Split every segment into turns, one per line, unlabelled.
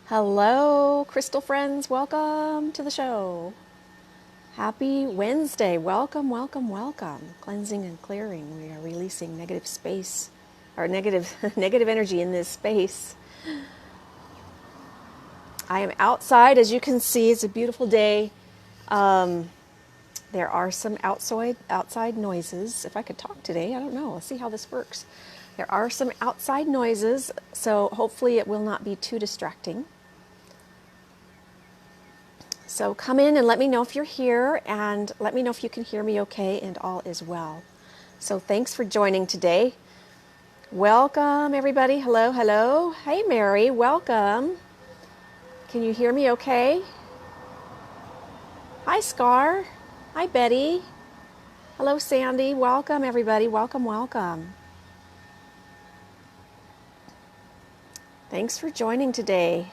Hello, crystal friends. Welcome to the show. Happy Wednesday. Welcome, welcome, welcome. Cleansing and clearing. We are releasing negative space or negative negative energy in this space. I am outside, as you can see. It's a beautiful day. There are some outside noises. If I could talk today, I don't know. Let's see how this works. There are some outside noises, so hopefully it will not be too distracting. So come in and let me know if you're here, and let me know if you can hear me okay and all is well. So thanks for joining today. Welcome, everybody. Hello, hello. Hey, Mary, welcome. Can you hear me okay? Hi, Scar. Hi, Betty. Hello, Sandy. Welcome, everybody. Welcome, welcome. Thanks for joining today.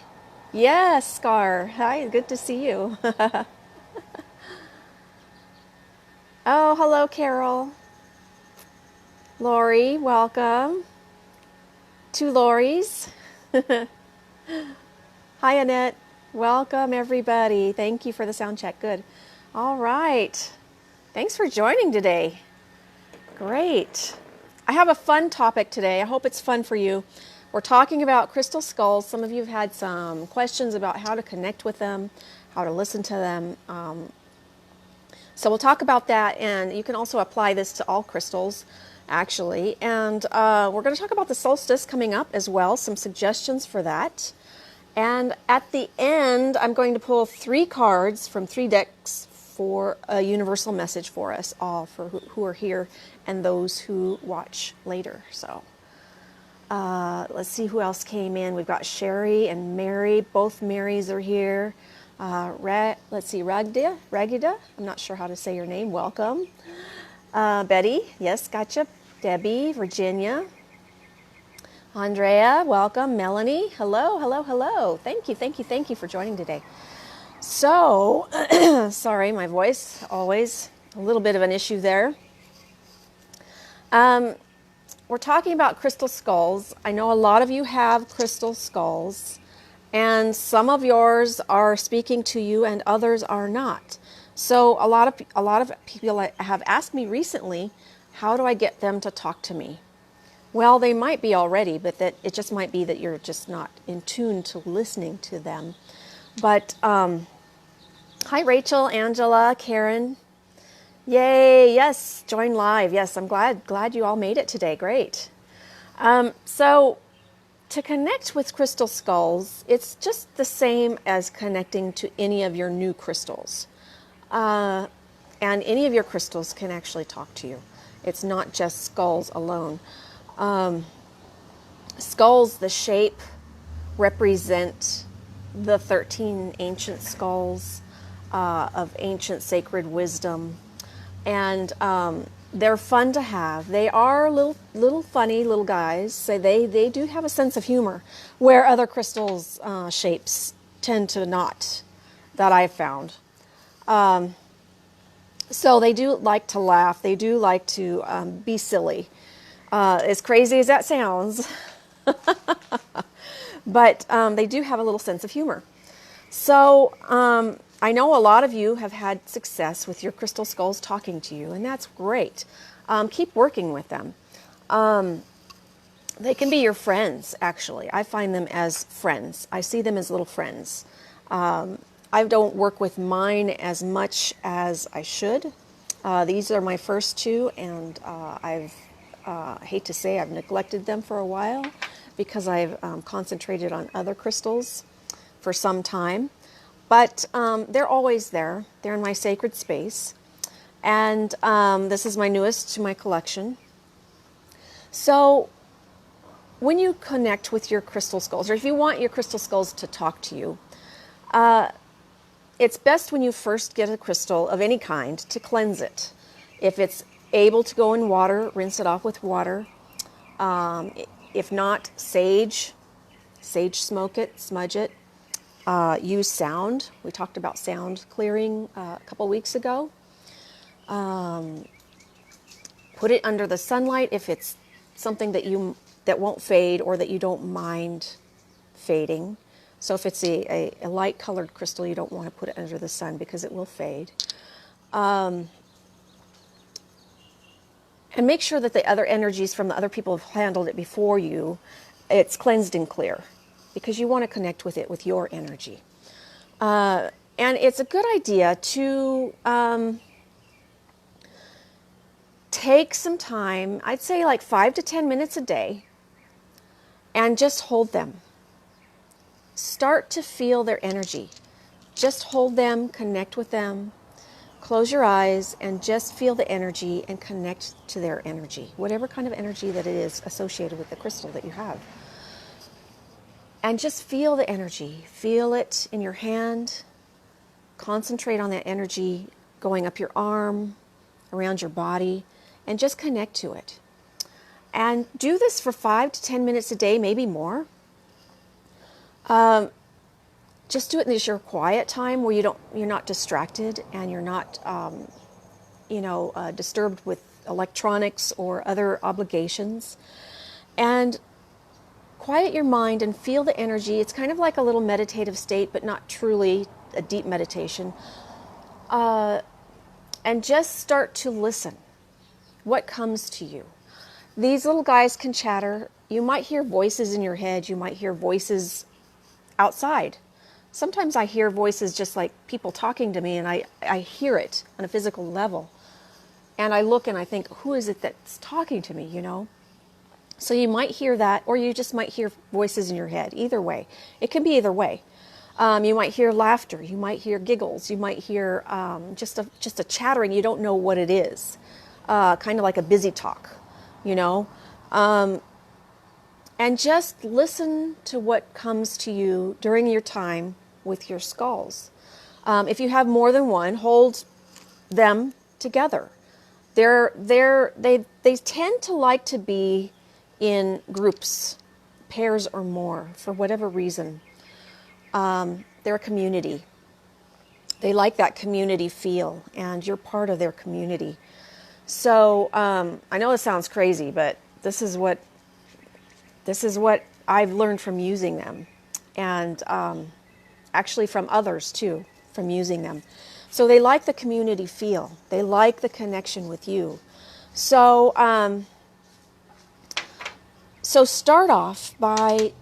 Yes, Scar. Hi, good to see you. Oh, hello, Carol. Lori, welcome. Two Loris. Hi, Annette. Welcome, everybody. Thank you for the sound check. Good. All right. Thanks for joining today. Great. I have a fun topic today. I hope it's fun for you. We're talking about crystal skulls. Some of you have had some questions about how to connect with them, how to listen to them. So we'll talk about that, and you can also apply this to all crystals, actually. And we're going to talk about the solstice coming up as well, some suggestions for that. And at the end, I'm going to pull 3 cards from 3 decks for a universal message for us all, for who are here and those who watch later. So let's see who else came in. We've got Sherry and Mary. Both Marys are here. Let's see, Ragida. I'm not sure how to say your name. Welcome. Betty. Yes, gotcha. Debbie, Virginia. Andrea, welcome. Melanie, hello, hello, hello. Thank you for joining today. So, sorry, my voice, always a little bit of an issue there. We're talking about crystal skulls. I know a lot of you have crystal skulls, and some of yours are speaking to you and others are not. So a lot of people have asked me recently, how do I get them to talk to me? Well, they might be already, but that it just might be that you're just not in tune to listening to them. But hi, Rachel, Angela, Karen. Yay! Yes, join live. Yes, I'm glad you all made it today. Great. So to connect with crystal skulls, it's just the same as connecting to any of your new crystals, and any of your crystals can actually talk to you. It's not just skulls alone. Skulls, the shape, represent the 13 ancient skulls of ancient sacred wisdom, and they're fun to have. They are little funny little guys. So they do have a sense of humor, where other crystals shapes tend to not, that I've found. So they do like to laugh. They do like to be silly. As crazy as that sounds, but they do have a little sense of humor. So I know a lot of you have had success with your crystal skulls talking to you, and that's great. Keep working with them. They can be your friends, actually. I find them as friends. I see them as little friends. I don't work with mine as much as I should. These are my first 2, and I hate to say I've neglected them for a while because I've concentrated on other crystals for some time. But they're always there. They're in my sacred space. And this is my newest to my collection. So when you connect with your crystal skulls, or if you want your crystal skulls to talk to you, it's best when you first get a crystal of any kind to cleanse it. If it's able to go in water, rinse it off with water. If not, sage smoke it, smudge it. Use sound. We talked about sound clearing a couple weeks ago. Put it under the sunlight if it's something that won't fade or that you don't mind fading. So if it's a light colored crystal, you don't want to put it under the sun because it will fade. And make sure that the other energies from the other people have handled it before you, it's cleansed and clear, because you want to connect with it with your energy. And it's a good idea to take some time, I'd say like 5 to 10 minutes a day, and just hold them. Start to feel their energy. Just hold them, connect with them. Close your eyes and just feel the energy and connect to their energy, whatever kind of energy that it is associated with the crystal that you have. And just feel the energy. Feel it in your hand. Concentrate on that energy going up your arm, around your body, and just connect to it. And do this for 5 to 10 minutes a day, maybe more. Just do it in your quiet time where you're not distracted and you're not, disturbed with electronics or other obligations. And quiet your mind and feel the energy. It's kind of like a little meditative state, but not truly a deep meditation. And just start to listen. What comes to you? These little guys can chatter. You might hear voices in your head. You might hear voices outside. Sometimes I hear voices just like people talking to me, and I hear it on a physical level. And I look and I think, who is it that's talking to me, So you might hear that, or you just might hear voices in your head. Either way. It can be either way. You might hear laughter. You might hear giggles. You might hear just a chattering. You don't know what it is. Kind of like a busy talk, And just listen to what comes to you during your time with your skulls. If you have more than one, hold them together. They tend to like to be in groups, pairs or more, for whatever reason. They're a community. They like that community feel, and you're part of their community. So I know it sounds crazy, but this is what I've learned from using them, and actually from others too, from using them. So they like the community feel. They like the connection with you. So start off by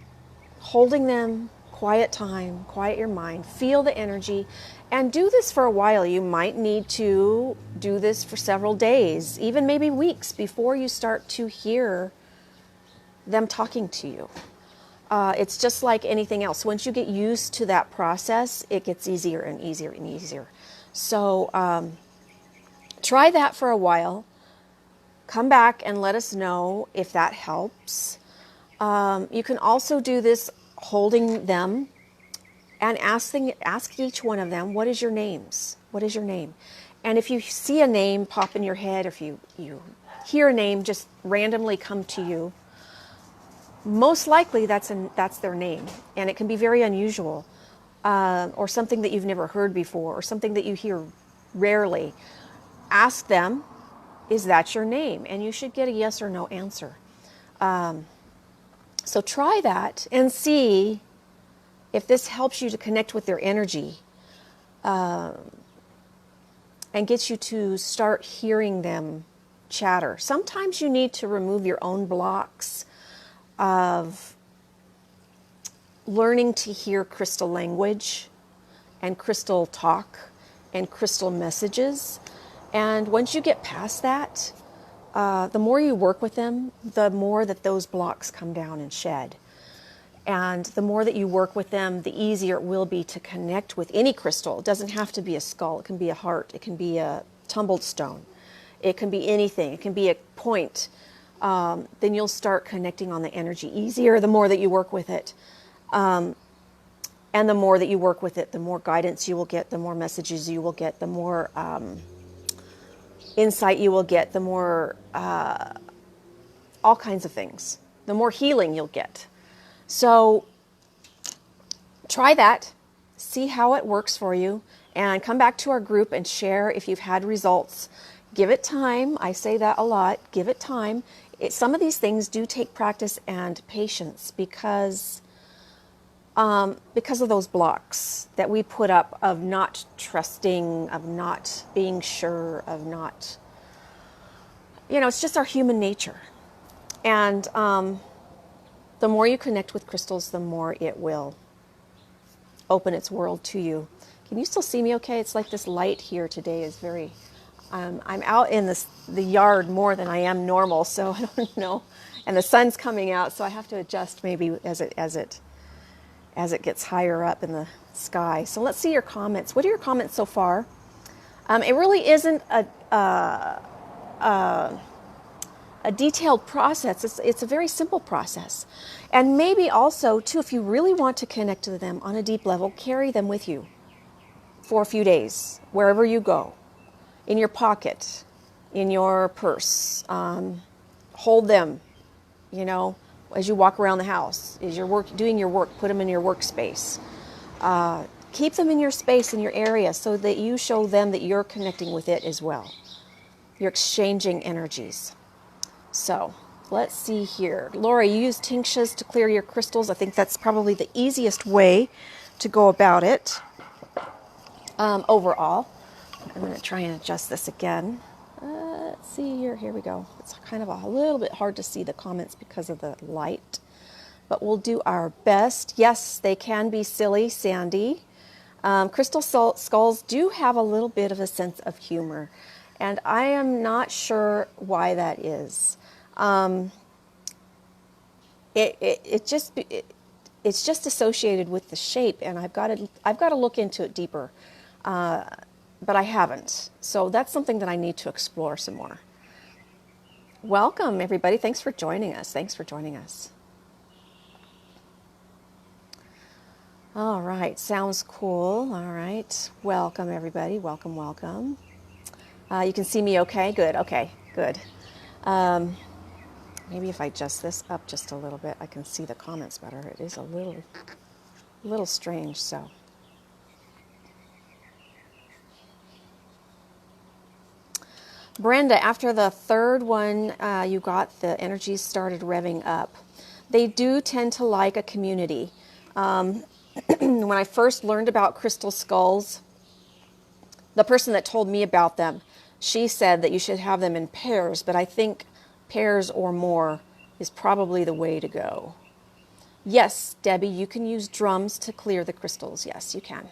holding them, quiet time, quiet your mind, feel the energy, and do this for a while. You might need to do this for several days, even maybe weeks, before you start to hear them talking to you. It's just like anything else. Once you get used to that process, it gets easier and easier and easier. So try that for a while. Come back and let us know if that helps. You can also do this holding them and ask each one of them, what is your names? What is your name? And if you see a name pop in your head, or if you hear a name just randomly come to you, most likely that's their name, and it can be very unusual, or something that you've never heard before, or something that you hear rarely. Ask them, is that your name? And you should get a yes or no answer. So try that and see if this helps you to connect with their energy, and gets you to start hearing them chatter. Sometimes you need to remove your own blocks of learning to hear crystal language and crystal talk and crystal messages. And once you get past that, the more you work with them, the more that those blocks come down and shed. And the more that you work with them, the easier it will be to connect with any crystal. It doesn't have to be a skull. It can be a heart. It can be a tumbled stone. It can be anything. It can be a point. Then you'll start connecting on the energy easier the more that you work with it. And the more that you work with it, the more guidance you will get, the more messages you will get, the more insight you will get, the more all kinds of things, the more healing you'll get. So try that, see how it works for you, and come back to our group and share if you've had results. Give it time. I say that a lot. Give it time. Some of these things do take practice and patience, because because of those blocks that we put up of not trusting, of not being sure, of not, it's just our human nature. And the more you connect with crystals, the more it will open its world to you. Can you still see me okay? It's like this light here today is very, I'm out in the yard more than I am normal, so I don't know. And the sun's coming out, so I have to adjust maybe as it gets higher up in the sky. So let's see your comments. What are your comments so far? It really isn't a detailed process. It's a very simple process. And maybe also, too, if you really want to connect to them on a deep level, carry them with you for a few days, wherever you go, in your pocket, in your purse. Hold them, as you walk around the house. As you're doing your work, put them in your workspace. Keep them in your space, in your area, so that you show them that you're connecting with it as well. You're exchanging energies. So let's see here. Laura, you use tinctures to clear your crystals. I think that's probably the easiest way to go about it overall. I'm going to try and adjust this again. Let's see here. Here we go. It's kind of a little bit hard to see the comments because of the light, but we'll do our best. Yes, they can be silly, Sandy. Crystal skulls do have a little bit of a sense of humor, and I am not sure why that is. It's just associated with the shape, and I've got to look into it deeper, but I haven't. So that's something that I need to explore some more. Welcome, everybody. Thanks for joining us. All right, sounds cool. All right, welcome, everybody. Welcome. You can see me okay? Good, okay, good. Maybe if I adjust this up just a little bit, I can see the comments better. It is a little strange, so. Brenda, after the third one, you got the energies started revving up. They do tend to like a community. When I first learned about crystal skulls, the person that told me about them, she said that you should have them in pairs, but I think pairs or more is probably the way to go. Yes, Debbie, you can use drums to clear the crystals. Yes, you can.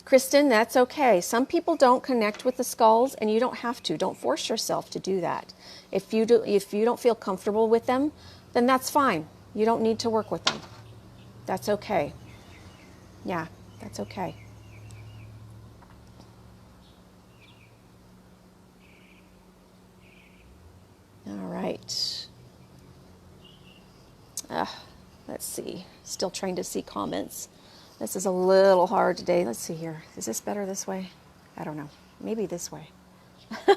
Kristen, that's okay. Some people don't connect with the skulls, and you don't have to. Don't force yourself to do that. If you don't feel comfortable with them, then that's fine. You don't need to work with them. That's okay. Yeah, that's okay. All right. Let's see. Still trying to see comments. This is a little hard today. Let's see here. Is this better this way? I don't know. Maybe this way. I'm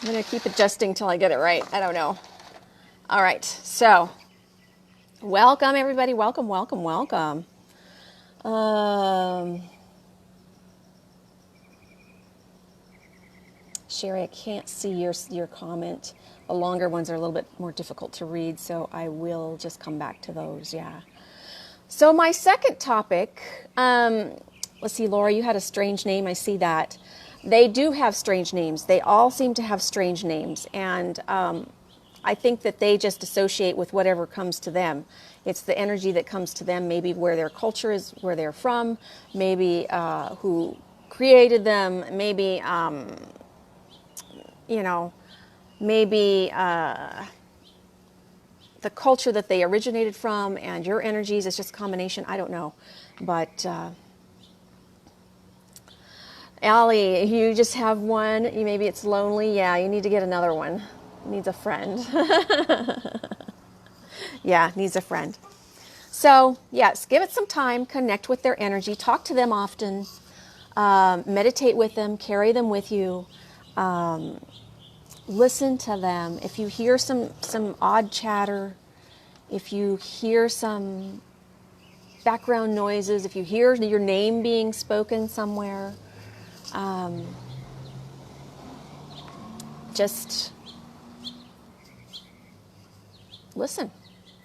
going to keep adjusting till I get it right. I don't know. All right. So, welcome, everybody. Welcome. Sherry, I can't see your comment. The longer ones are a little bit more difficult to read, so I will just come back to those. Yeah. So my second topic, let's see, Laura, you had a strange name. I see that. They do have strange names. They all seem to have strange names. And I think that they just associate with whatever comes to them. It's the energy that comes to them, maybe where their culture is, where they're from, maybe who created them, maybe, maybe the culture that they originated from and your energies. It's just a combination. I don't know. But Allie, you just have one. Maybe it's lonely. Yeah, you need to get another one. Needs a friend. Yeah, needs a friend. So, yes, give it some time. Connect with their energy. Talk to them often. Meditate with them. Carry them with you. Listen to them. If you hear some odd chatter, if you hear some background noises, if you hear your name being spoken somewhere, just listen.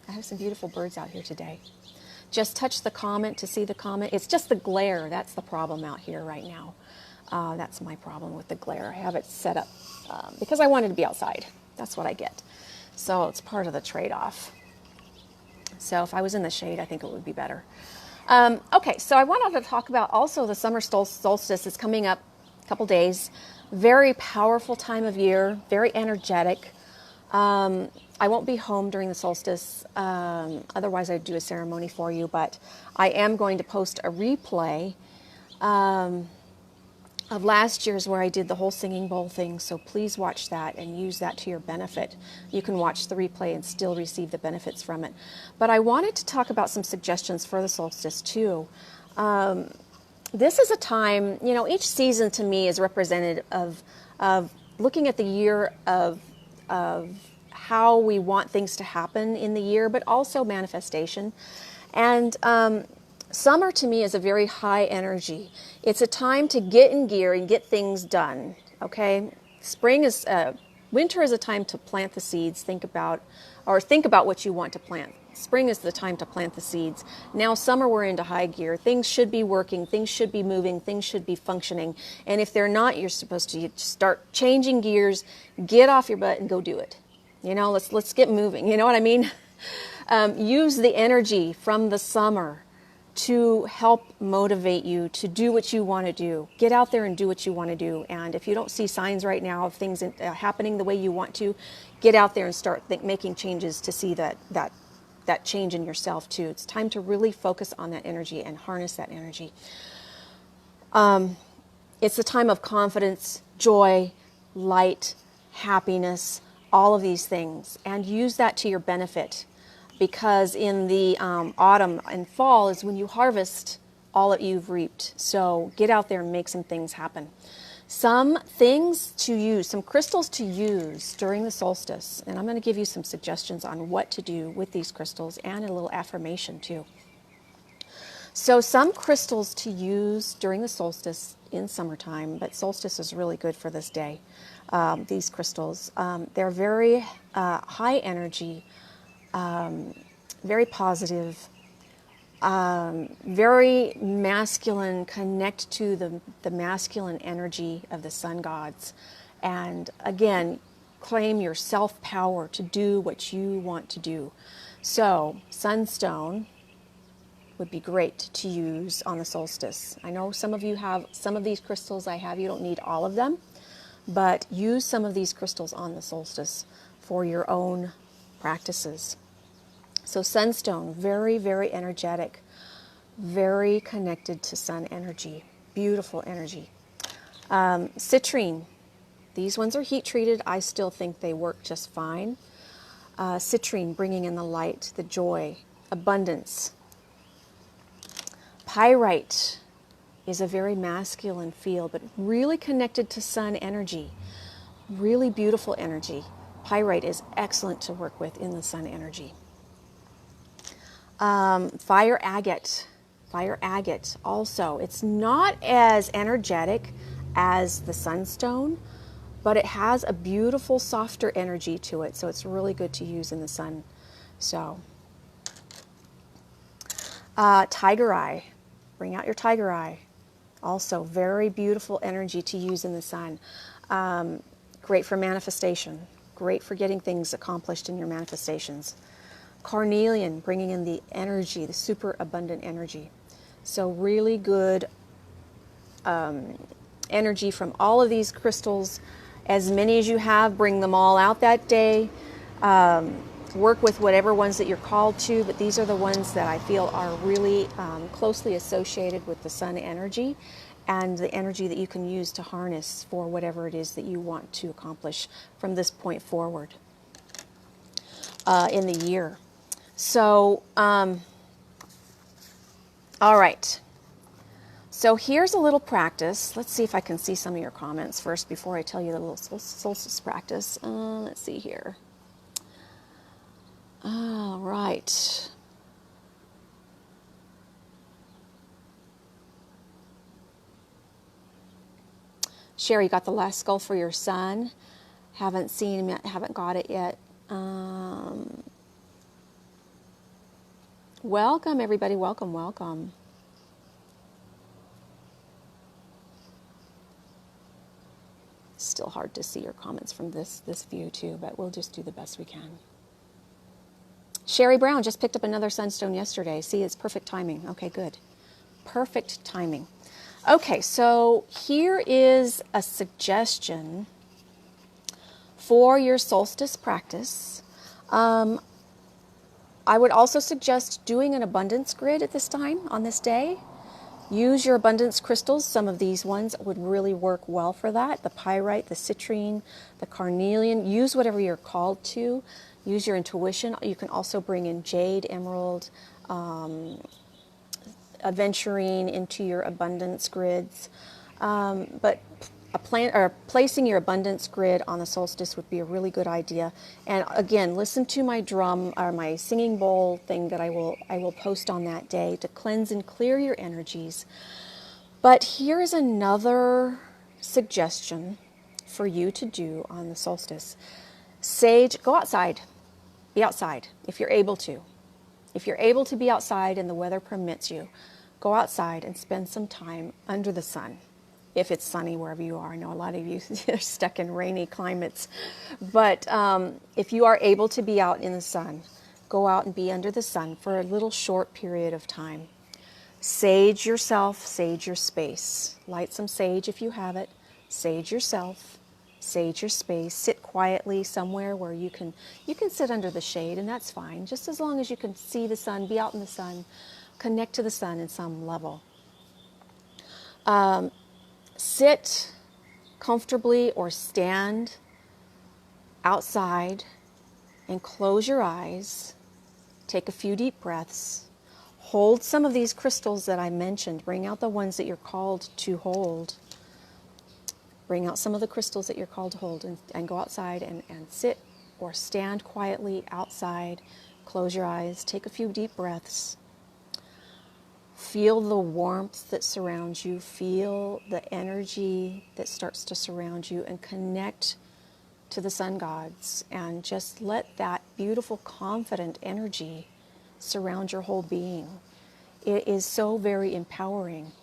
I have some beautiful birds out here today. Just touch the comment to see the comment. It's just the glare. That's the problem out here right now. That's my problem with the glare. I have it set up because I wanted to be outside. That's what I get. So it's part of the trade-off. So if I was in the shade, I think it would be better. Okay, so I wanted to talk about also the summer solstice is coming up a couple days. Very powerful time of year, very energetic. I won't be home during the solstice. Otherwise, I'd do a ceremony for you. But I am going to post a replay of last year's where I did the whole singing bowl thing. So please watch that and use that to your benefit. You can watch the replay and still receive the benefits from it. But I wanted to talk about some suggestions for the solstice too. This is a time, you know, each season to me is representative of looking at the year of how we want things to happen in the year, but also manifestation. And summer to me is a very high energy. It's a time to get in gear and get things done. Okay, winter is a time to plant the seeds. Think about what you want to plant. Spring is the time to plant the seeds. Now summer we're into high gear. Things should be working, things should be moving, things should be functioning. And if they're not, you're supposed to start changing gears, get off your butt and go do it. You know, let's get moving. You know what I mean? Use the energy from the summer to help motivate you to do what you want to do. Get out there and do what you want to do. And if you don't see signs right now of things happening the way you want to, get out there and start making changes to see that change in yourself too. It's time to really focus on that energy and harness that energy. It's a time of confidence, joy, light, happiness, all of these things, and use that to your benefit, because in the autumn and fall is when you harvest all that you've reaped. So get out there and make some things happen. Some things to use, some crystals to use during the solstice, and I'm going to give you some suggestions on what to do with these crystals and a little affirmation too. So some crystals to use during the solstice in summertime, but solstice is really good for this day. These crystals, they're very high energy, very positive, very masculine, connect to the masculine energy of the sun gods. And again, claim your self-power to do what you want to do. So sunstone would be great to use on the solstice. I know some of you have some of these crystals I have. You don't need all of them, but use some of these crystals on the solstice for your own practices. So sunstone, very, very energetic, very connected to sun energy, beautiful energy. Citrine, these ones are heat treated. I still think they work just fine. Citrine, bringing in the light, the joy, abundance. Pyrite is a very masculine feel, but really connected to sun energy, really beautiful energy. Pyrite is excellent to work with in the sun energy. Fire agate also. It's not as energetic as the sunstone, but it has a beautiful, softer energy to it, so it's really good to use in the sun. So, tiger eye. Bring out your tiger eye. Also, very beautiful energy to use in the sun. Great for manifestation. Great for getting things accomplished in your manifestations. Carnelian, bringing in the energy, the super abundant energy. So really good energy from all of these crystals. As many as you have, bring them all out that day. Work with whatever ones that you're called to, but these are the ones that I feel are really closely associated with the sun energy and the energy that you can use to harness for whatever it is that you want to accomplish from this point forward in the year. So, all right. So here's a little practice. Let's see if I can see some of your comments first before I tell you the little solstice practice. Let's see here. All right. Sherry, got the last skull for your son. Haven't seen him yet, haven't got it yet. Welcome, everybody. Welcome, welcome. Still hard to see your comments from this view too, but we'll just do the best we can. Sherry Brown just picked up another sunstone yesterday. See, it's perfect timing. Okay, good. Perfect timing. Okay, so here is a suggestion for your solstice practice. I would also suggest doing an abundance grid at this time on this day. Use your abundance crystals. Some of these ones would really work well for that. The pyrite, the citrine, the carnelian. Use whatever you're called to. Use your intuition. You can also bring in jade, emerald, venturing into your abundance grids. But placing your abundance grid on the solstice would be a really good idea. And again, listen to my drum or my singing bowl thing that I will post on that day to cleanse and clear your energies. But here is another suggestion for you to do on the solstice. Go outside. Be outside if you're able to. If you're able to be outside and the weather permits you, go outside and spend some time under the sun. If it's sunny wherever you are. I know a lot of you are stuck in rainy climates. But if you are able to be out in the sun, go out and be under the sun for a little short period of time. Sage yourself, sage your space. Light some sage if you have it. Sage yourself, sage your space. Sit quietly somewhere where you can sit under the shade, and that's fine. Just as long as you can see the sun, be out in the sun, connect to the sun in some level. Sit comfortably or stand outside and close your eyes. Take a few deep breaths. Hold some of these crystals that I mentioned. Bring out the ones that you're called to hold. Bring out some of the crystals that you're called to hold and go outside and sit or stand quietly outside. Close your eyes. Take a few deep breaths. Feel the warmth that surrounds you. Feel the energy that starts to surround you, and connect to the sun gods. And just let that beautiful, confident energy surround your whole being. It is so very empowering.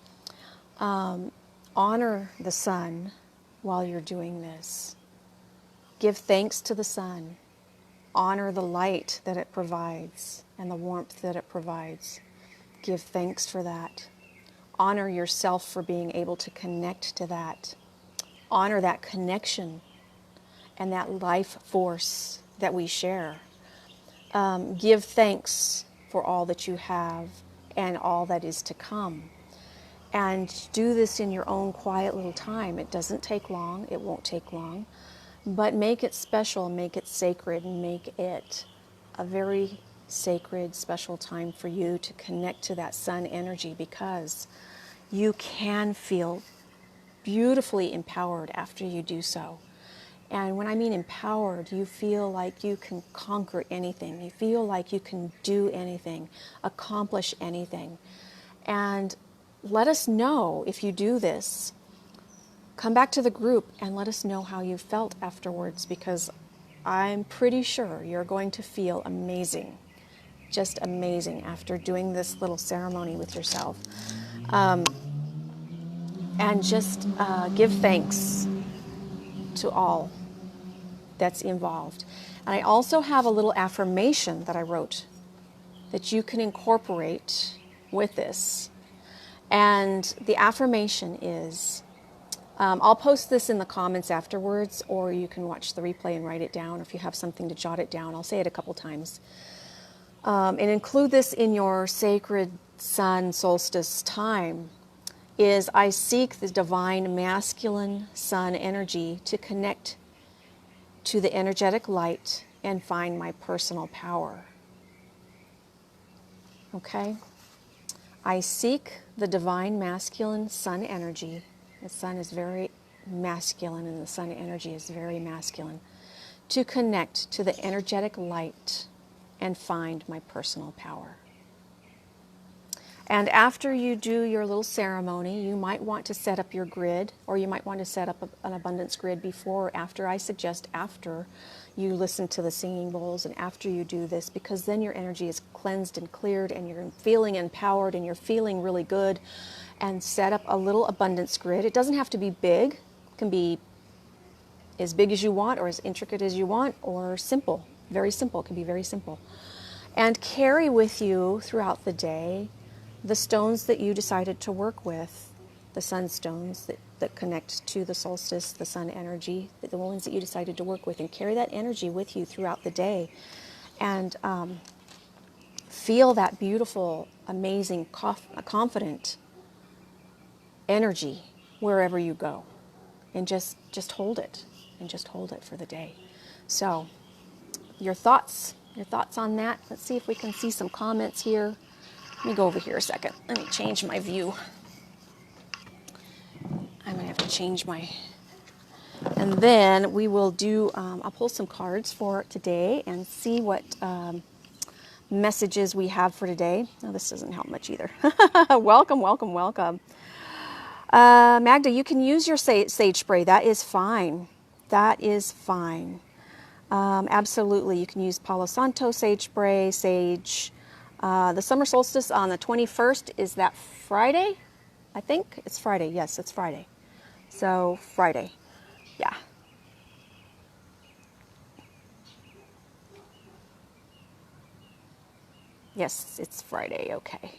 Honor the sun while you're doing this. Give thanks to the sun. Honor the light that it provides and the warmth that it provides. Give thanks for that. Honor yourself for being able to connect to that. Honor that connection and that life force that we share. Give thanks for all that you have and all that is to come. And do this in your own quiet little time. It doesn't take long. It won't take long. But make it special, make it sacred, and make it a very sacred, special time for you to connect to that sun energy, because you can feel beautifully empowered after you do so. And when I mean empowered, you feel like you can conquer anything. You feel like you can do anything, accomplish anything. And let us know if you do this. Come back to the group and let us know how you felt afterwards, because I'm pretty sure you're going to feel amazing. Just amazing after doing this little ceremony with yourself. And just give thanks to all that's involved. And I also have a little affirmation that I wrote that you can incorporate with this. And the affirmation is, I'll post this in the comments afterwards, or you can watch the replay and write it down. If you have something to jot it down, I'll say it a couple times. And include this in your sacred sun solstice time, is I seek the divine masculine sun energy to connect to the energetic light and find my personal power. Okay? I seek the divine masculine sun energy. The sun is very masculine and the sun energy is very masculine. To connect to the energetic light and find my personal power. And after you do your little ceremony, you might want to set up your grid, or you might want to set up an abundance grid before or after. I suggest after you listen to the singing bowls and after you do this, because then your energy is cleansed and cleared and you're feeling empowered and you're feeling really good. And set up a little abundance grid. It doesn't have to be big. It can be as big as you want or as intricate as you want, or simple, very simple. It can be very simple. And carry with you throughout the day the stones that you decided to work with, the sunstones that connect to the solstice, the sun energy, the ones that you decided to work with, and carry that energy with you throughout the day. And feel that beautiful, amazing, confident energy wherever you go, and just hold it, and just hold it for the day. So your thoughts on that. Let's see if we can see some comments here. Let me go over here a second. Let me change my view. I'm gonna have to change my, and then we will do, I'll pull some cards for today and see what messages we have for today. Oh, this doesn't help much either. Welcome, welcome, welcome. Magda, you can use your sage spray. That is fine. That is fine. Absolutely. You can use Palo Santo sage spray, sage. The summer solstice on the 21st. Is that Friday? I think it's Friday. Yes, it's Friday. So Friday. Yeah. Yes, it's Friday. Okay.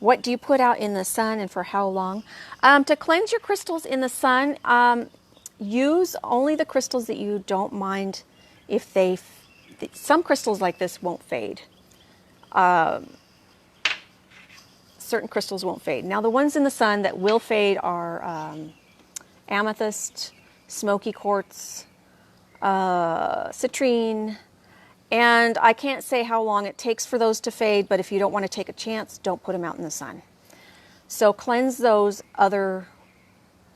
What do you put out in the sun and for how long? To cleanse your crystals in the sun, use only the crystals that you don't mind if they, some crystals like this won't fade. Certain crystals won't fade. Now the ones in the sun that will fade are amethyst, smoky quartz, citrine, and I can't say how long it takes for those to fade, but if you don't want to take a chance, don't put them out in the sun. So cleanse those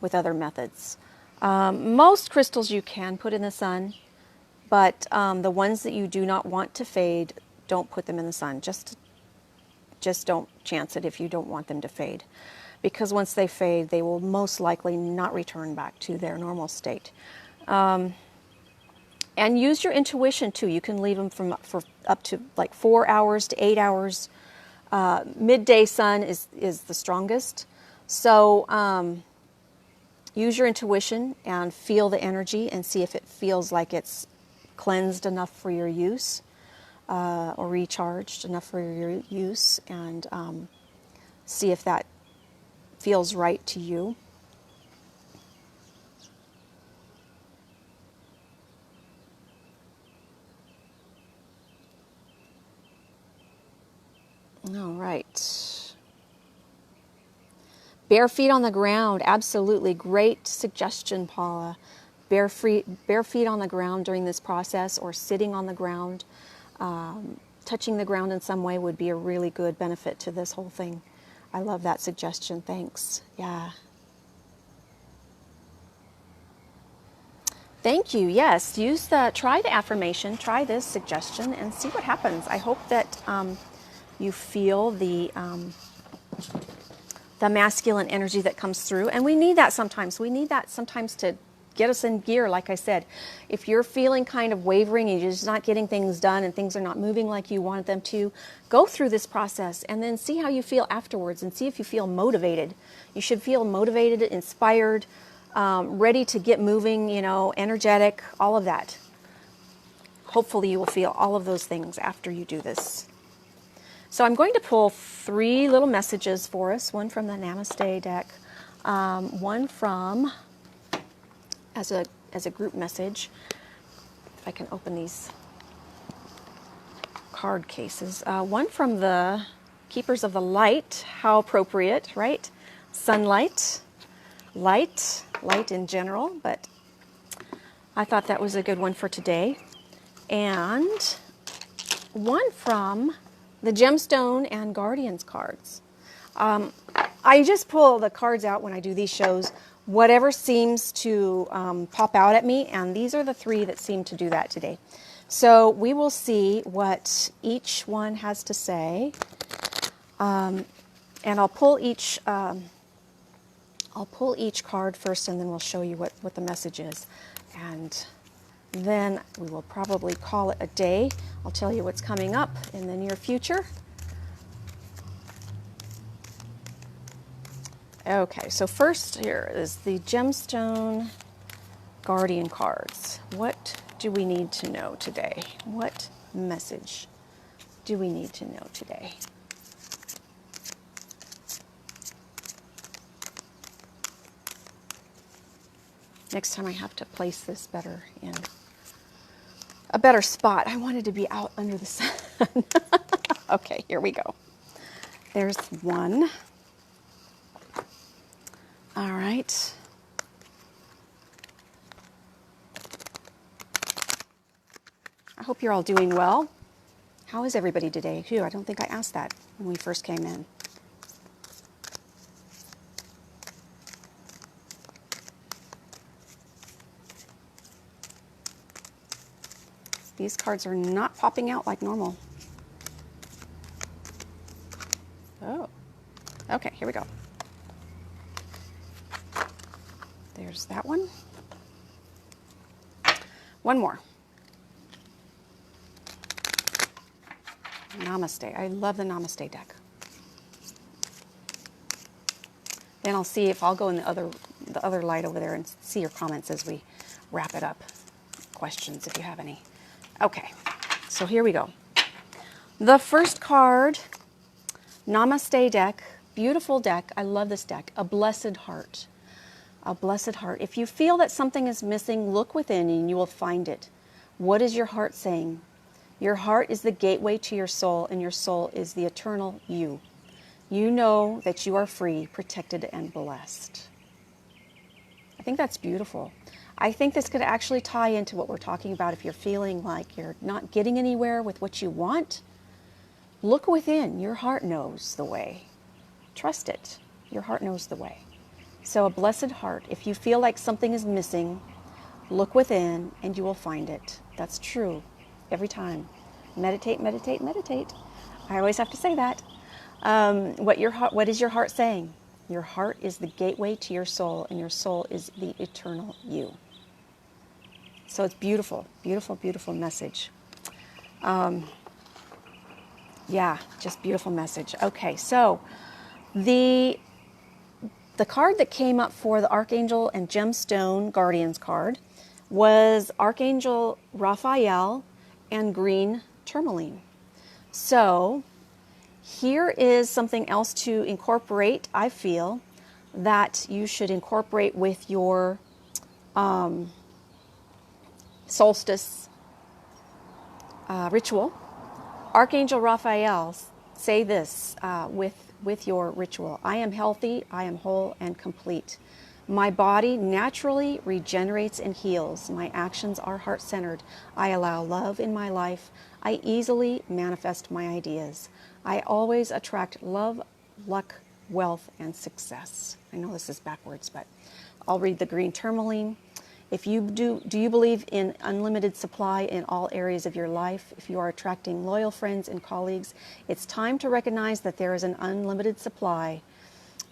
with other methods. Most crystals you can put in the sun, but the ones that you do not want to fade, don't put them in the sun. Just don't chance it if you don't want them to fade. Because once they fade, they will most likely not return back to their normal state. And use your intuition too. You can leave them for up to like 4 hours to 8 hours. Midday sun is the strongest. So use your intuition and feel the energy and see if it feels like it's cleansed enough for your use, or recharged enough for your use, and see if that feels right to you. All right. Bare feet on the ground. Absolutely. Great suggestion, Paula. Bare feet on the ground during this process, or sitting on the ground, touching the ground in some way would be a really good benefit to this whole thing. I love that suggestion. Thanks. Yeah. Thank you. Yes. Try the affirmation, try this suggestion, and see what happens. I hope that you feel the masculine energy that comes through. And we need that sometimes. We need that sometimes to get us in gear, like I said. If you're feeling kind of wavering and you're just not getting things done and things are not moving like you wanted them to, go through this process and then see how you feel afterwards and see if you feel motivated. You should feel motivated, inspired, ready to get moving, energetic, all of that. Hopefully you will feel all of those things after you do this. So I'm going to pull 3 little messages for us, one from the Namaste deck, one from, as a group message, if I can open these card cases, one from the Keepers of the Light, how appropriate, right? Sunlight, light in general, but I thought that was a good one for today. And one from the Gemstone and Guardians cards. I just pull the cards out when I do these shows, whatever seems to pop out at me, and these are the 3 that seem to do that today. So we will see what each one has to say, and I'll pull each I'll pull each card first and then we'll show you what the message is. And then we will probably call it a day. I'll tell you what's coming up in the near future. Okay, so first here is the Gemstone Guardian cards. What do we need to know today? What message do we need to know today? Next time I have to place this better in a better spot. I wanted to be out under the sun. Okay, here we go. There's one. All right. I hope you're all doing well. How is everybody today? Phew, I don't think I asked that when we first came in. These cards are not popping out like normal. Oh, okay, here we go. There's that one. One more. Namaste. I love the Namaste deck. Then I'll see if I'll go in the other light over there and see your comments as we wrap it up. Questions if you have any. Okay, so here we go. The first card, Namaste deck, beautiful deck. I love this deck. A blessed heart. A blessed heart. If you feel that something is missing, look within and you will find it. What is your heart saying? Your heart is the gateway to your soul, and your soul is the eternal you. You know that you are free, protected, and blessed. I think that's beautiful. I think this could actually tie into what we're talking about. If you're feeling like you're not getting anywhere with what you want, look within. Your heart knows the way. Trust it. Your heart knows the way. So a blessed heart. If you feel like something is missing, look within and you will find it. That's true. Every time. Meditate, meditate, meditate. I always have to say that. What is your heart saying? Your heart is the gateway to your soul, and your soul is the eternal you. So it's beautiful, beautiful, beautiful message. Yeah, just beautiful message. Okay, so the card that came up for the Archangel and Gemstone Guardians card was Archangel Raphael and green tourmaline. So here is something else to incorporate, I feel, that you should incorporate with your solstice ritual. Archangel Raphael, say this with your ritual. I am healthy, I am whole and complete. My body naturally regenerates and heals. My actions are heart-centered. I allow love in my life. I easily manifest my ideas. I always attract love, luck, wealth, and success. I know this is backwards, but I'll read the green tourmaline. If you do you believe in unlimited supply in all areas of your life? If you are attracting loyal friends and colleagues, it's time to recognize that there is an unlimited supply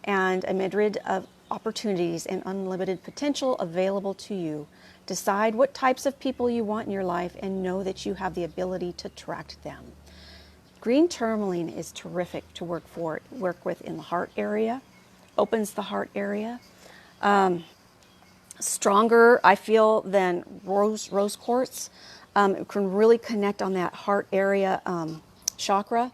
and a myriad of opportunities and unlimited potential available to you. Decide what types of people you want in your life and know that you have the ability to attract them. Green tourmaline is terrific to work with in the heart area. Opens the heart area. Stronger, I feel, than rose quartz. It can really connect on that heart area chakra,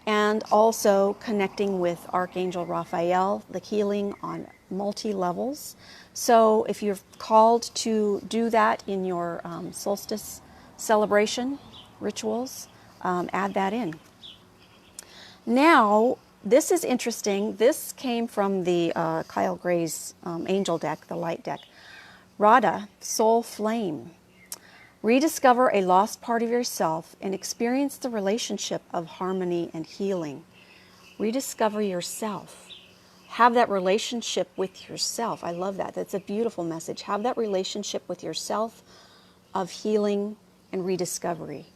and also connecting with Archangel Raphael, the healing on multi-levels. So if you're called to do that in your solstice celebration rituals, add that in. Now, this is interesting. This came from the Kyle Gray's angel deck, the light deck. Radha, soul flame. Rediscover a lost part of yourself and experience the relationship of harmony and healing. Rediscover yourself. Have that relationship with yourself. I love that. That's a beautiful message. Have that relationship with yourself of healing and rediscovery.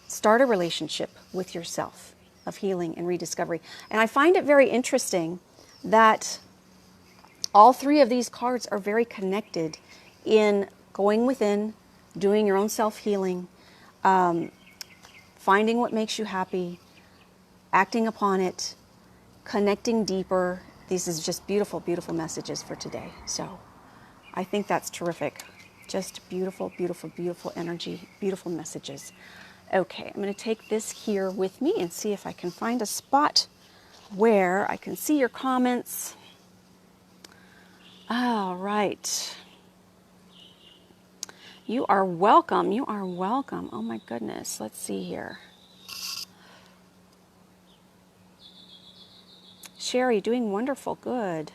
Start a relationship with yourself of healing and rediscovery. And I find it very interesting that All three of these cards are very connected in going within, doing your own self-healing, finding what makes you happy, acting upon it, connecting deeper. These is just beautiful, beautiful messages for today. So I think that's terrific. Just beautiful, beautiful, beautiful energy, beautiful messages. Okay, I'm going to take this here with me and see if I can find a spot where I can see your comments. All right. You are welcome. You are welcome. Oh my goodness. Let's see here. Sherry, doing wonderful. Good.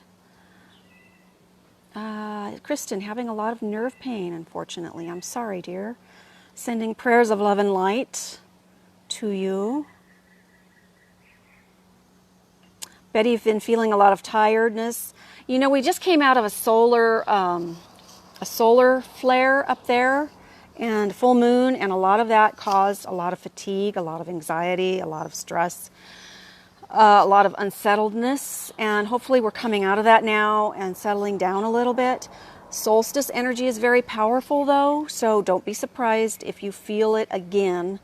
Kristen, having a lot of nerve pain, unfortunately. I'm sorry, dear. Sending prayers of love and light to you. Betty, you've been feeling a lot of tiredness. You know, we just came out of a solar flare up there and full moon, and a lot of that caused a lot of fatigue, a lot of anxiety, a lot of stress, a lot of unsettledness, and hopefully we're coming out of that now and settling down a little bit. Solstice energy is very powerful though, so don't be surprised if you feel it again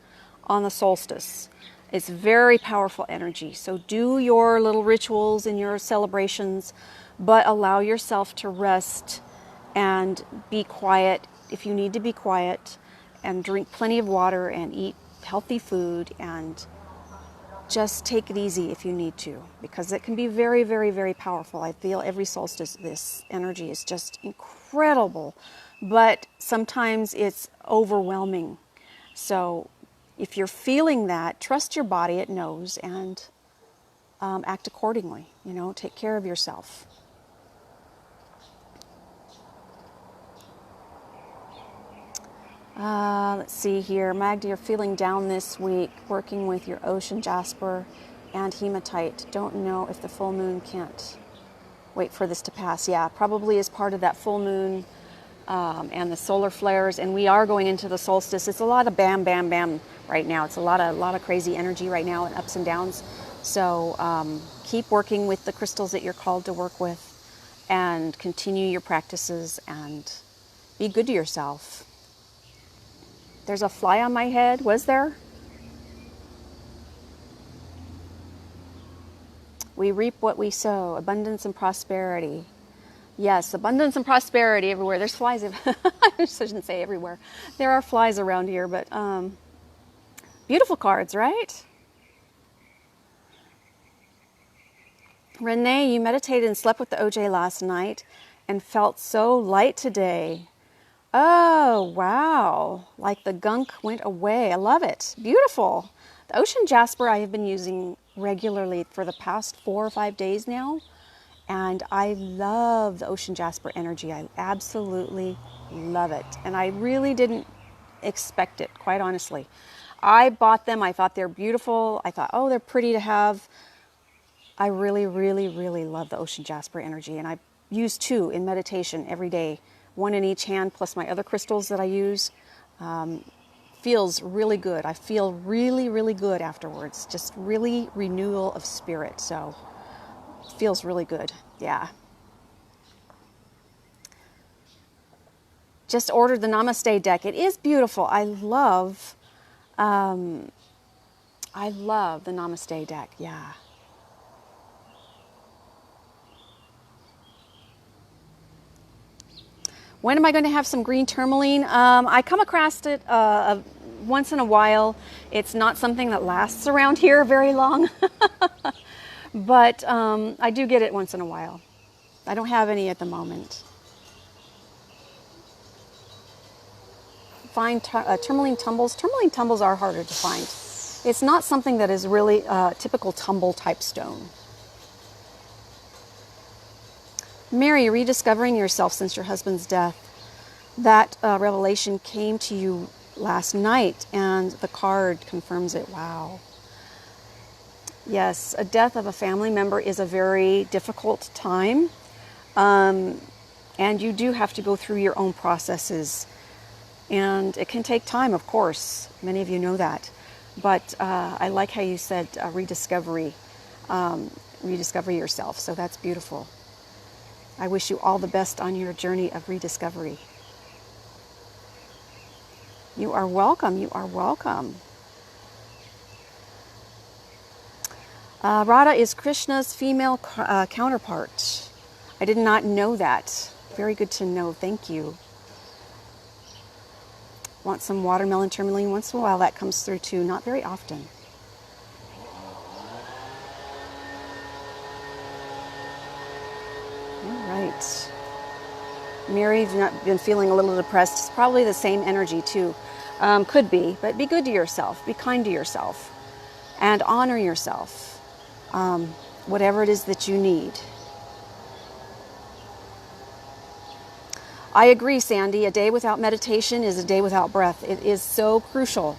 on the solstice. It's very powerful energy, so do your little rituals and your celebrations, but allow yourself to rest and be quiet if you need to be quiet, and drink plenty of water and eat healthy food, and just take it easy if you need to, because it can be very, very, very powerful. I feel every solstice, this energy is just incredible, but sometimes it's overwhelming. So if you're feeling that, trust your body, it knows, and act accordingly. You know, take care of yourself. Let's see here. Magda, you're feeling down this week, working with your ocean jasper and hematite. Don't know if the full moon can't wait for this to pass. Yeah, probably is part of that full moon and the solar flares. And we are going into the solstice. It's a lot of bam, bam, bam right now. It's a lot of crazy energy right now and ups and downs. So keep working with the crystals that you're called to work with, and continue your practices and be good to yourself. There's a fly on my head. Was there? We reap what we sow. Abundance and prosperity. Yes, abundance and prosperity everywhere. There's flies. I shouldn't say everywhere. There are flies around here, but beautiful cards, right? Renee, you meditated and slept with the OJ last night and felt so light today. Oh, wow. Like the gunk went away. I love it. Beautiful. The ocean jasper I have been using regularly for the past 4 or 5 days now. And I love the ocean jasper energy. I absolutely love it. And I really didn't expect it, quite honestly. I bought them. I thought they're beautiful. I thought, oh, they're pretty to have. I really, really, really love the ocean jasper energy. And I use 2 in meditation every day. 1 in each hand, plus my other crystals that I use. Feels really good. I feel really, really good afterwards. Just really renewal of spirit. So feels really good. Yeah. Just ordered the Namaste deck. It is beautiful. I love the Namaste deck. Yeah. When am I going to have some green tourmaline? I come across it once in a while. It's not something that lasts around here very long, but I do get it once in a while. I don't have any at the moment. Find tourmaline tumbles. Tourmaline tumbles are harder to find. It's not something that is really typical tumble type stone. Mary, rediscovering yourself since your husband's death. That revelation came to you last night, and the card confirms it. Wow. Yes, a death of a family member is a very difficult time, and you do have to go through your own processes, and it can take time, of course. Many of you know that, but I like how you said rediscover yourself, so that's beautiful. I wish you all the best on your journey of rediscovery. You are welcome. You are welcome. Radha is Krishna's female counterpart. I did not know that. Very good to know. Thank you. Want some watermelon tourmaline? Once in a while that comes through too. Not very often. All right. Mary's been feeling a little depressed. It's probably the same energy too. Could be, but be good to yourself. Be kind to yourself. And honor yourself. Whatever it is that you need. I agree, Sandy. A day without meditation is a day without breath. It is so crucial.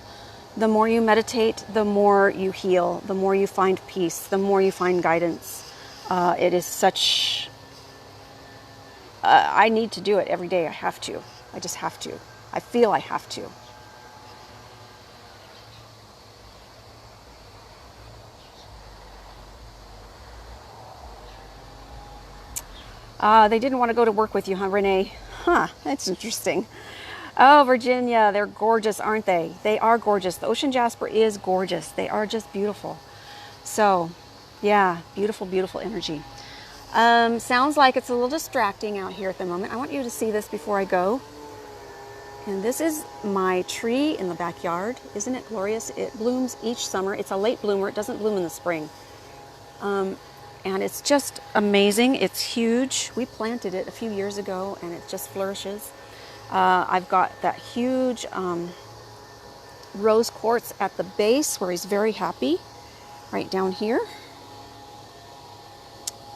The more you meditate, the more you heal, the more you find peace, the more you find guidance. It is such... I need to do it every day. I have to. I just have to. I feel I have to. They didn't want to go to work with you, huh, Renee? Huh, that's interesting. Oh, Virginia, they're gorgeous, aren't they? They are gorgeous. The ocean jasper is gorgeous. They are just beautiful. So, yeah, beautiful, beautiful energy. Sounds like it's a little distracting out here at the moment. I want you to see this before I go. And this is my tree in the backyard. Isn't it glorious? It blooms each summer. It's a late bloomer. It doesn't bloom in the spring. And it's just amazing. It's huge. We planted it a few years ago and it just flourishes. I've got that huge rose quartz at the base where he's very happy, right down here.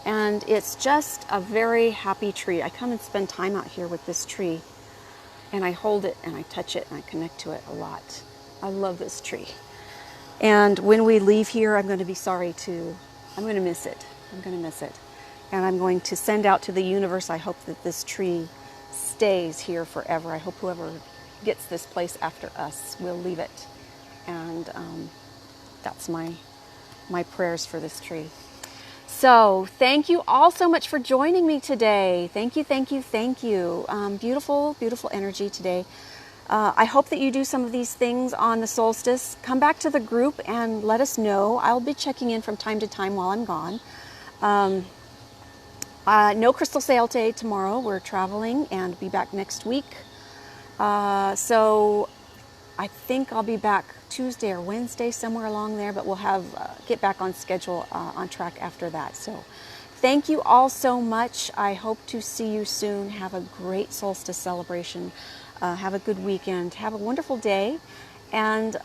And it's just a very happy tree. I come and spend time out here with this tree and I hold it and I touch it and I connect to it a lot. I love this tree. And when we leave here, I'm going to be sorry too. I'm going to miss it. I'm going to miss it. And I'm going to send out to the universe. I hope that this tree stays here forever. I hope whoever gets this place after us will leave it. And that's my prayers for this tree. So thank you all so much for joining me today. Thank you, thank you, thank you. Beautiful, beautiful energy today. I hope that you do some of these things on the solstice. Come back to the group and let us know. I'll be checking in from time to time while I'm gone. No crystal sale day tomorrow. We're traveling and be back next week. So I think I'll be back Tuesday or Wednesday, somewhere along there, but we'll have get back on schedule, on track after that. So thank you all so much. I hope to see you soon. Have a great solstice celebration. Have a good weekend. Have a wonderful day. And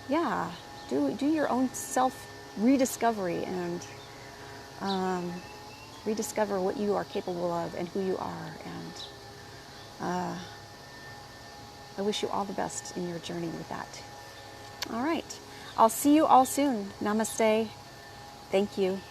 yeah, do your own self rediscovery and rediscover what you are capable of and who you are. And I wish you all the best in your journey with that. All right. I'll see you all soon. Namaste. Thank you.